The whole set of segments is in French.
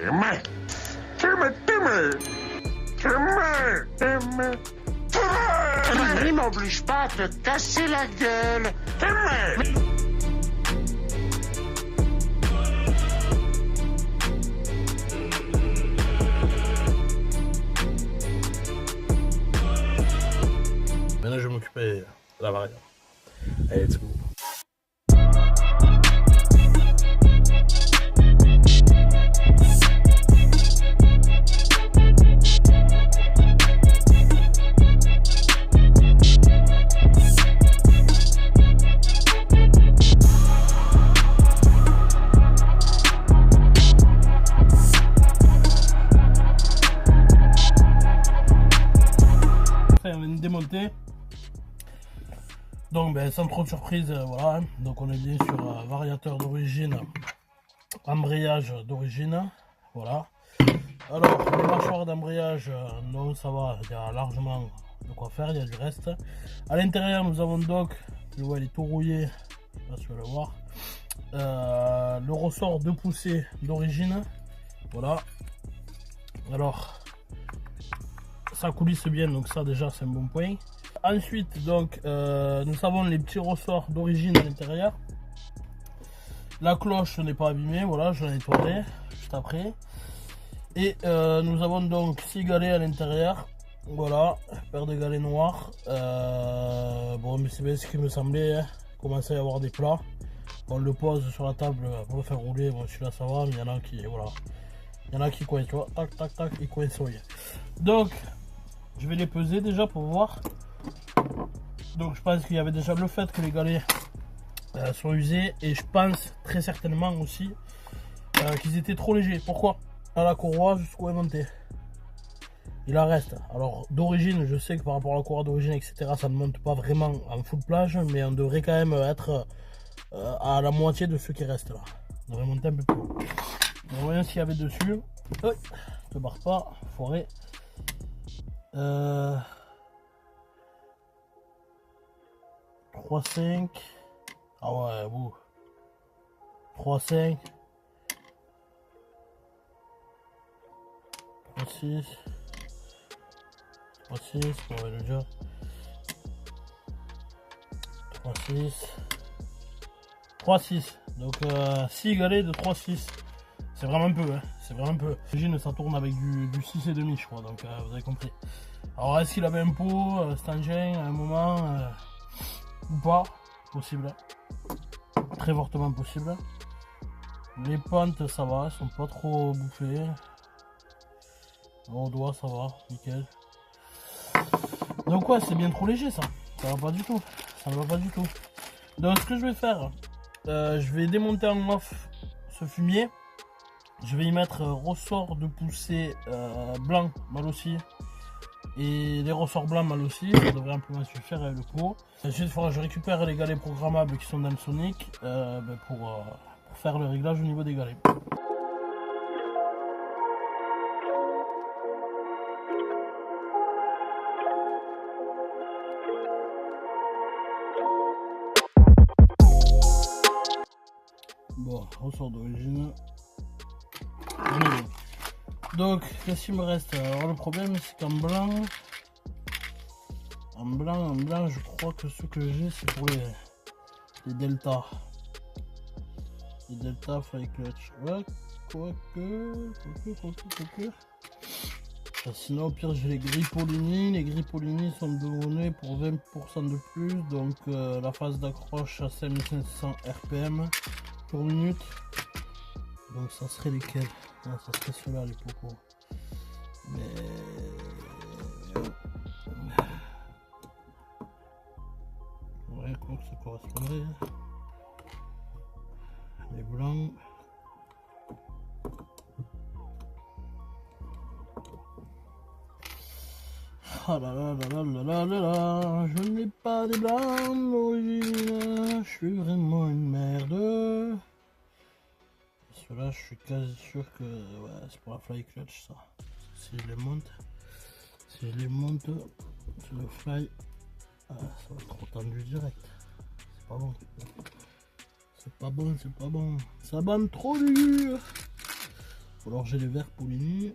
Il m'oblige pas à te casser la gueule. Maintenant, je vais m'occuper de la variante. Allez, let's go. On vient de démonter. Donc sans trop de surprise, voilà. Donc on est bien sur variateur d'origine, embrayage d'origine, voilà. Alors les mâchoires d'embrayage, non ça va, il y a largement de quoi faire, il y a du reste. À l'intérieur nous avons donc, je vois il est tout rouillé, je sais pas si tu vas le voir. Le ressort de poussée d'origine, voilà. Alors ça coulisse bien, donc ça déjà c'est un bon point. Ensuite donc nous avons les petits ressorts d'origine à l'intérieur. La cloche n'est pas abîmée, voilà, je l'ai nettoyé juste après. Et nous avons donc 6 galets à l'intérieur, voilà, paire de galets noirs. Bon mais c'est bien ce qui me semblait, hein. Commence à y avoir des plats. On le pose sur la table pour le faire rouler, bon celui-là ça va, mais il y en a qui, voilà. Il y en a qui coincent, tu vois, tac tac tac, ils coincent. Donc je vais les peser déjà pour voir. Donc je pense qu'il y avait déjà le fait que les galets sont usés, et je pense très certainement aussi qu'ils étaient trop légers. Pourquoi? À la courroie jusqu'au aimanté il en reste. Alors d'origine, je sais que par rapport à la courroie d'origine etc, ça ne monte pas vraiment en full plage, mais on devrait quand même être à la moitié de ce qui reste là. On devrait monter un peu plus haut. On voit s'il y avait dessus. Ne te barre pas, foiré. 3,5. Ah ouais, vous. 3,5. 3,6. 3,6, on va le dire. 3,6. 3,6. Donc 6 galets de 3,6. C'est vraiment peu, hein. C'est vraiment peu. L'origine ça tourne avec du 6,5 je crois, donc vous avez compris. Alors est-ce qu'il avait un pot, cet engin à un moment ou pas? Possible. Très fortement possible. Les pentes ça va, elles sont pas trop bouffées. Au doigt ça va, nickel. Donc ouais, c'est bien trop léger ça. Ça va pas du tout. Ça ne va pas du tout. Donc ce que je vais faire, je vais démonter en off ce fumier. Je vais y mettre ressort de poussée blanc mal aussi. Et les ressorts blancs mal aussi, ça devrait amplement suffire avec le pot. Ensuite, il faudra que je récupère les galets programmables qui sont dans le Sonic pour faire le réglage au niveau des galets. Bon, ressort d'origine. Donc, qu'est-ce qu'il me reste? Alors, le problème, c'est qu'en blanc, je crois que ce que j'ai, c'est pour les deltas. Les deltas fly clutch. Ouais, quoique. Sinon, au pire, j'ai les Grippolini. Les Grippolini sont donnés pour 20% de plus. Donc, la phase d'accroche à 5500 RPM pour minute. Donc, ça serait lesquels? Ah, ça serait ceux-là, les pocos. Mais... ouais, quoi que ça correspondrait. Les blancs. Ah là là là là là là là là, je n'ai pas des blancs d'origine, je suis vraiment une merde. Ceux-là, je suis quasi sûr que ouais, c'est pour la fly clutch ça. Si je les monte sur le fly, ça va trop tendu direct. C'est pas bon. C'est pas bon. Ça banne trop dur. Alors j'ai les verts Poligny.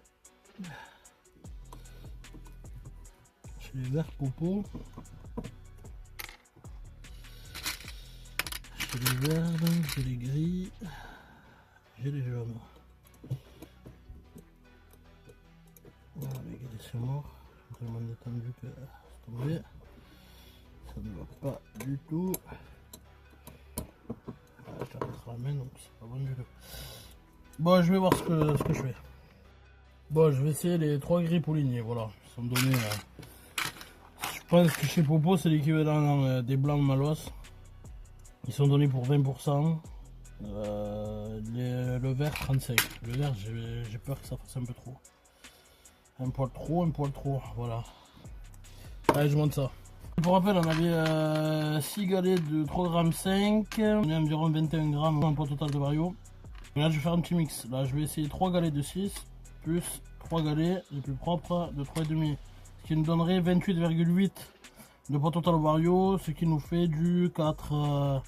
J'ai les verts Popo. J'ai les verts, j'ai les gris, j'ai les jaunes. Voilà les gars, c'est mort. Je suis tellement détendu que c'est tombé. Ça ne va pas du tout. Je t'arrête la main donc c'est pas bon du tout. Bon, je vais voir ce que je fais. Bon, je vais essayer les 3 gris Poligny. Voilà, ils sont donnés. Je pense que chez Popo c'est l'équivalent des blancs Malos. Ils sont donnés pour 20%. Le vert 35. Le vert, j'ai peur que ça fasse un peu trop. Un poil trop, voilà. Allez, je monte ça. Pour rappel, on avait 6 galets de 3,5 g. On est environ 21 g en poids total de Vario. Là, je vais faire un petit mix. Là, je vais essayer 3 galets de 6 plus 3 galets les plus propres de 3,5. Ce qui nous donnerait 28,8 de poids total au Vario. Ce qui nous fait du 4,80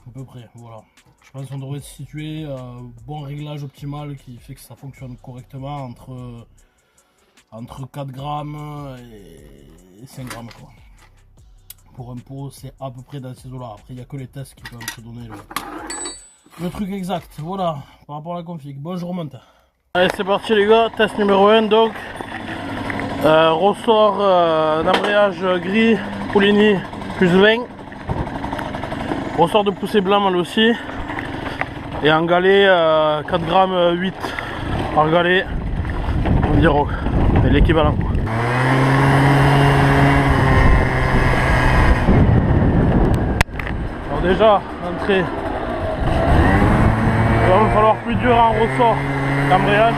à peu près. Voilà. Je pense qu'on devrait se situer bon réglage optimal qui fait que ça fonctionne correctement entre 4 grammes et 5 grammes quoi. Pour un pot c'est à peu près dans ces eaux là. Après il n'y a que les tests qui peuvent te donner le truc exact. Voilà par rapport à la config. Bon je remonte. Allez c'est parti les gars, test numéro 1 donc. Ressort d'embrayage gris Poligny plus 20. Ressort de poussée blanc mal aussi. Et en galet 4 grammes 8 par galet. On va dire l'équivalent. Alors déjà, l'entrée, il va me falloir plus dur en ressort d'embrayage.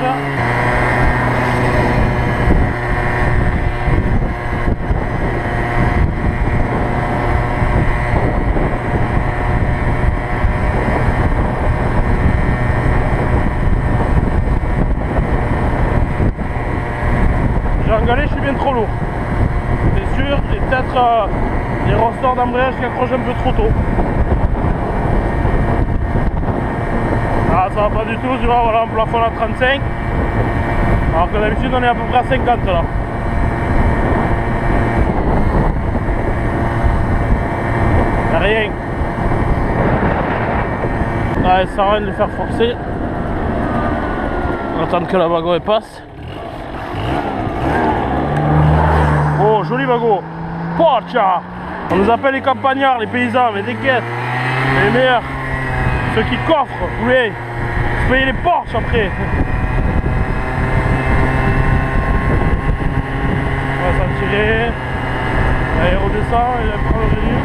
En galet je suis bien trop lourd, c'est sûr, et peut-être les ressorts d'embrayage qui accrochent un peu trop tôt. Ah ça va pas du tout, tu vois, voilà on plafonne à 35, alors que d'habitude on est à peu près à 50 là. Y'a rien. Ah, ça sert à rien de les faire forcer. On va attendre que la bague passe. Oh, joli wagon. Portia. On nous appelle les campagnards, les paysans, mais t'inquiète, les meilleurs. Ceux qui coffrent, vous voulez. Vous payez les Porsche après. On va s'en tirer. Allez, redescend, il va prendre le venu.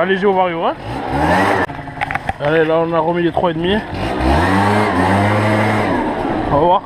Allégé au Vario hein. Allez là on a remis les 3,5. On va voir.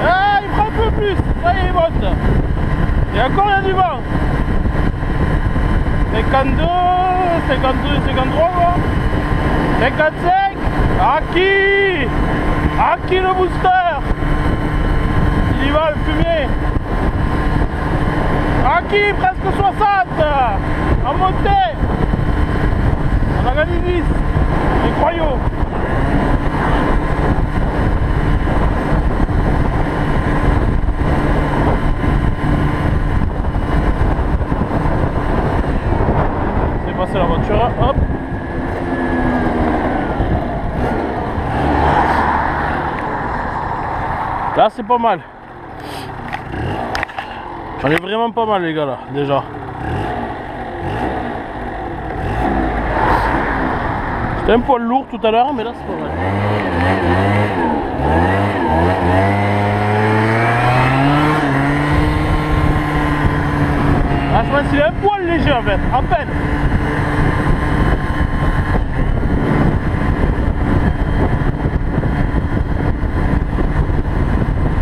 Ah, il prend un peu plus, ça y est, il monte. Et encore il y a du vent. 52, 52, 53, 55. Aki le booster. Il y va le fumier. Aki presque 60. En montée. On a gagné 10. Incroyable. C'est la voiture, hop. Là c'est pas mal. On est vraiment pas mal les gars là déjà. C'était un poil lourd tout à l'heure, mais là c'est pas vrai. Ah, je pense qu'il est un poil léger en fait, à peine.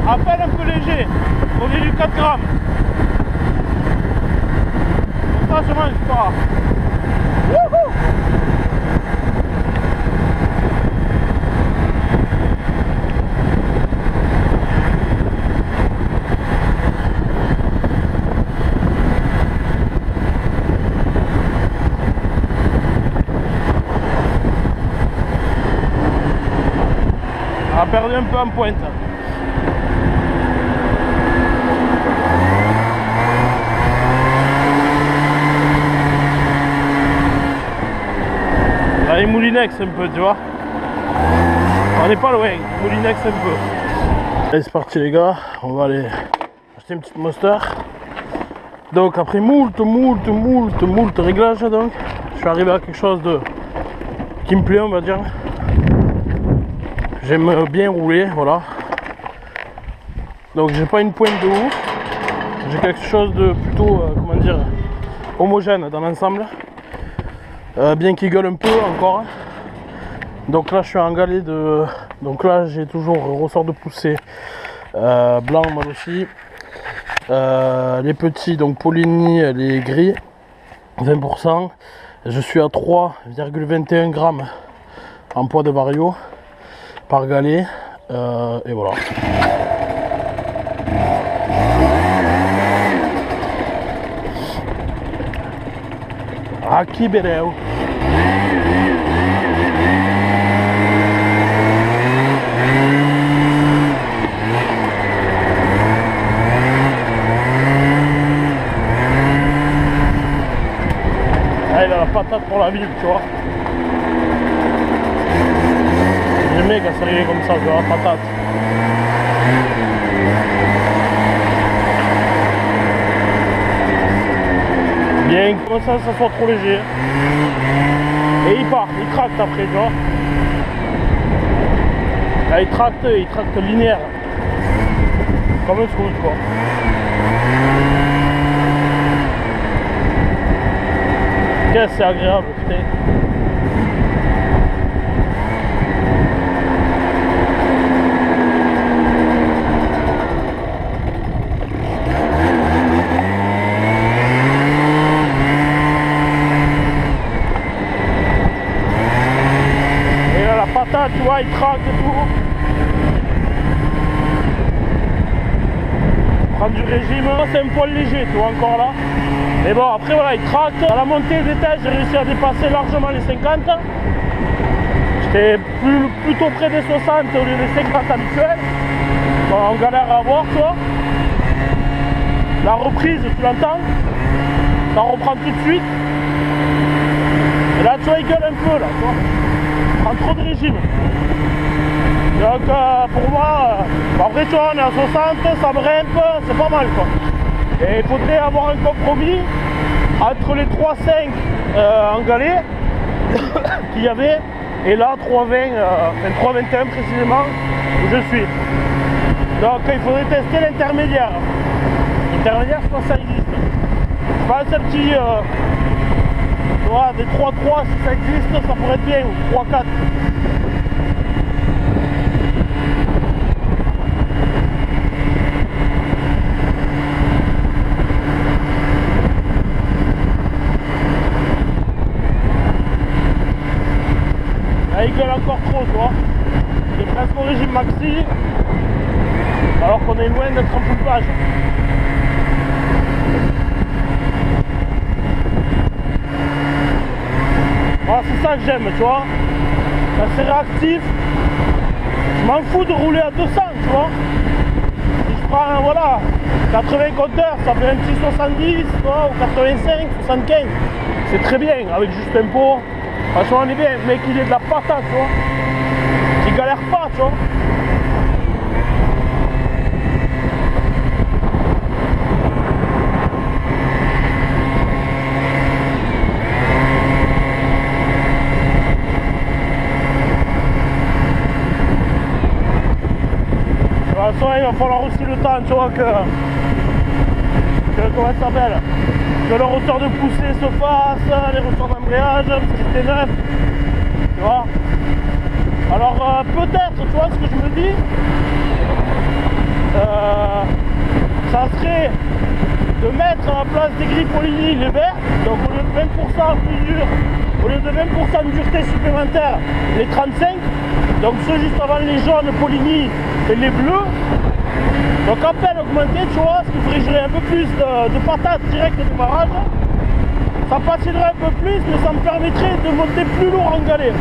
À peine un peu léger, au lieu du 4 grammes. Ça je mange pas. Wouhou! On a perdu un peu en pointe. Allez, Moulinex un peu, tu vois. On n'est pas loin, Moulinex un peu. Allez, c'est parti les gars, on va aller acheter une petite Monster. Donc après moult réglages, donc je suis arrivé à quelque chose de qui me plaît, on va dire. J'aime bien rouler, voilà. Donc j'ai pas une pointe de ouf, j'ai quelque chose de plutôt, comment dire, homogène dans l'ensemble. Bien qu'il gueule un peu encore. Donc là je suis en galet de... Donc là j'ai toujours ressort de poussée blanc moi aussi. Les petits, donc Polini, les gris, 20%. Je suis à 3,21 grammes en poids de vario par galet. Et voilà. Aqui Berel. Ah, il a la patate pour la ville, tu vois. Les mecs à s'arriver comme ça, tu vois, la patate. Bien, comme ça soit trop léger. Et il part, il tracte après, tu vois. Là, il tracte linéaire. Comme un scooter, quoi. Qu'est-ce que c'est agréable, putain. Tu vois, il traque et tout. Prendre du régime, c'est un poil léger, tu vois, encore là. Mais bon, après voilà, il traque. À la montée des tests, j'ai réussi à dépasser largement les 50. J'étais plutôt près des 60 au lieu des 50 habituels. Bon, on galère à avoir, tu vois. La reprise, tu l'entends. Ça reprend tout de suite. Et là, tu vois, il gueule un peu, là, tu vois. Prend trop de régime. Donc pour moi, après tu vois on est à 60, ça grimpe, c'est pas mal quoi. Et il faudrait avoir un compromis entre les 3,5 en galet qu'il y avait et là 3,20, 3,21 précisément où je suis. Donc il faudrait tester l'intermédiaire. L'intermédiaire je pense que ça existe. Je pense un petit voilà, des 3,3 si ça existe ça pourrait être bien, ou 3,4. Il gueule encore trop, tu vois. Il est presque au régime maxi, alors qu'on est loin d'être en full page. Voilà, c'est ça que j'aime, tu vois. C'est réactif. Je m'en fous de rouler à 200, tu vois. Si je prends, voilà, 80 compteurs, ça fait un petit 70, tu vois, ou 85, 75. C'est très bien, avec juste tempo. Franchement on est bien, le mec il est de la patate, tu vois. Il galère pas, tu vois. toute façon, il va falloir aussi le temps, tu vois, que comment ça s'appelle, que le ressort de poussée se fasse, les ressorts d'embrayage, parce que c'était neuf, tu vois. Alors peut-être, tu vois, ce que je me dis, ça serait de mettre en place des grilles Poligny les verts, donc au lieu de 20% plus dur, au lieu de 20% de dureté supplémentaire, les 35, donc ceux juste avant les jaunes Poligny et les bleus. Donc à peine augmenté, tu vois, ce qui ferait que j'aurais un peu plus de patates direct au démarrage. Ça patinerait un peu plus, mais ça me permettrait de monter plus lourd en galère.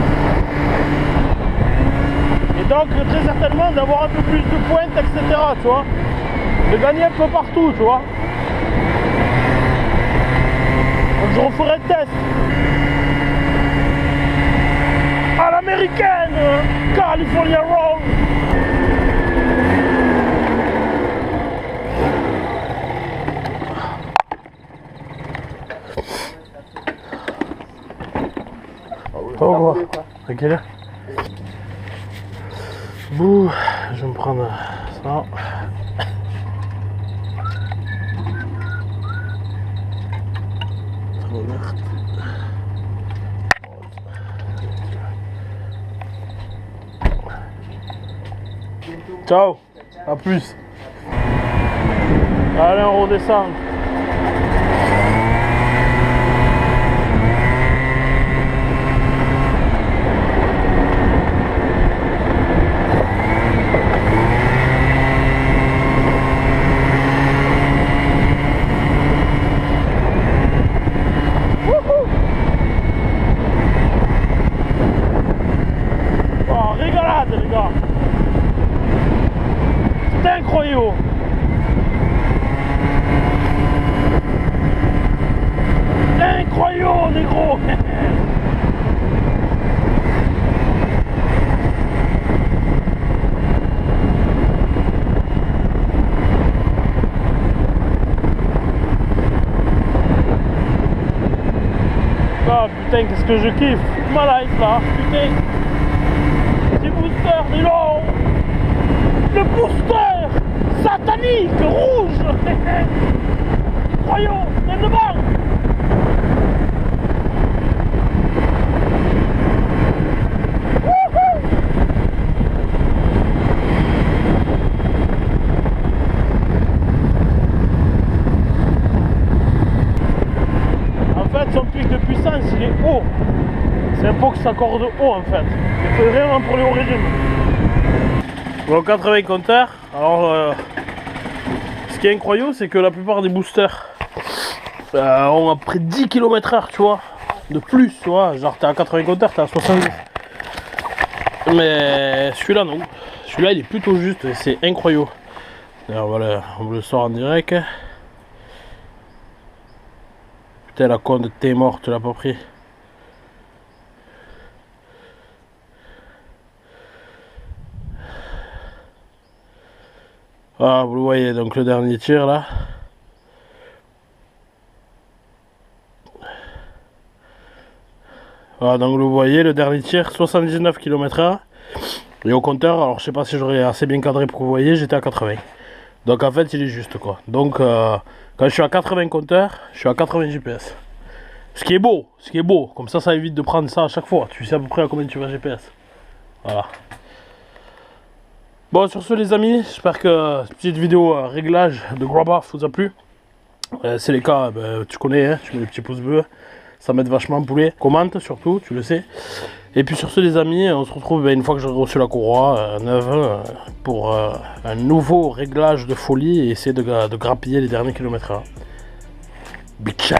Et donc très certainement d'avoir un peu plus de pointe, etc. Tu vois, de gagner un peu partout, tu vois. Donc je referai le test à l'américaine, California Roll. Au revoir. À quelle heure? Bouh, je vais me prendre ça. Ciao, à plus. Allez, on redescend. Oh, régalade les gars. C'est incroyable. Incroyable, négro. Ah putain, qu'est-ce que je kiffe ma life là, putain. Ces boosters, dis donc. Le booster satanique rouge. Croyons, c'est devant. En fait, son pic de puissance, il est haut. C'est un pot qui s'accorde haut en fait. C'est vraiment pour les origines. Bon, 80 compteurs. Alors, ce qui est incroyable, c'est que la plupart des boosters ont à près de 10 km/h, tu vois. De plus, tu vois. Genre, t'es à 80 compteurs, t'es à 70. Mais celui-là, non. Celui-là, il est plutôt juste. C'est incroyable. Alors, voilà, on le sort en direct. Putain, la con de t'es mort, tu l'as pas pris. Ah, vous le voyez, donc le dernier tir là. Ah, donc vous voyez, le dernier tir, 79 km/h. Et au compteur, alors je sais pas si j'aurais assez bien cadré pour que vous voyez, j'étais à 80. Donc en fait, il est juste quoi. Donc quand je suis à 80 compteurs, je suis à 80 GPS. Ce qui est beau, Comme ça évite de prendre ça à chaque fois. Tu sais à peu près à combien tu vas GPS. Voilà. Bon, sur ce les amis, j'espère que cette petite vidéo réglage de Grab-Off vous a plu. C'est les cas, tu connais, hein, tu mets le petit pouce bleu, ça m'aide vachement poulet. Commente surtout, tu le sais. Et puis sur ce les amis, on se retrouve une fois que j'aurai reçu la courroie neuve pour un nouveau réglage de folie et essayer de grappiller les derniers kilomètres. Big shine.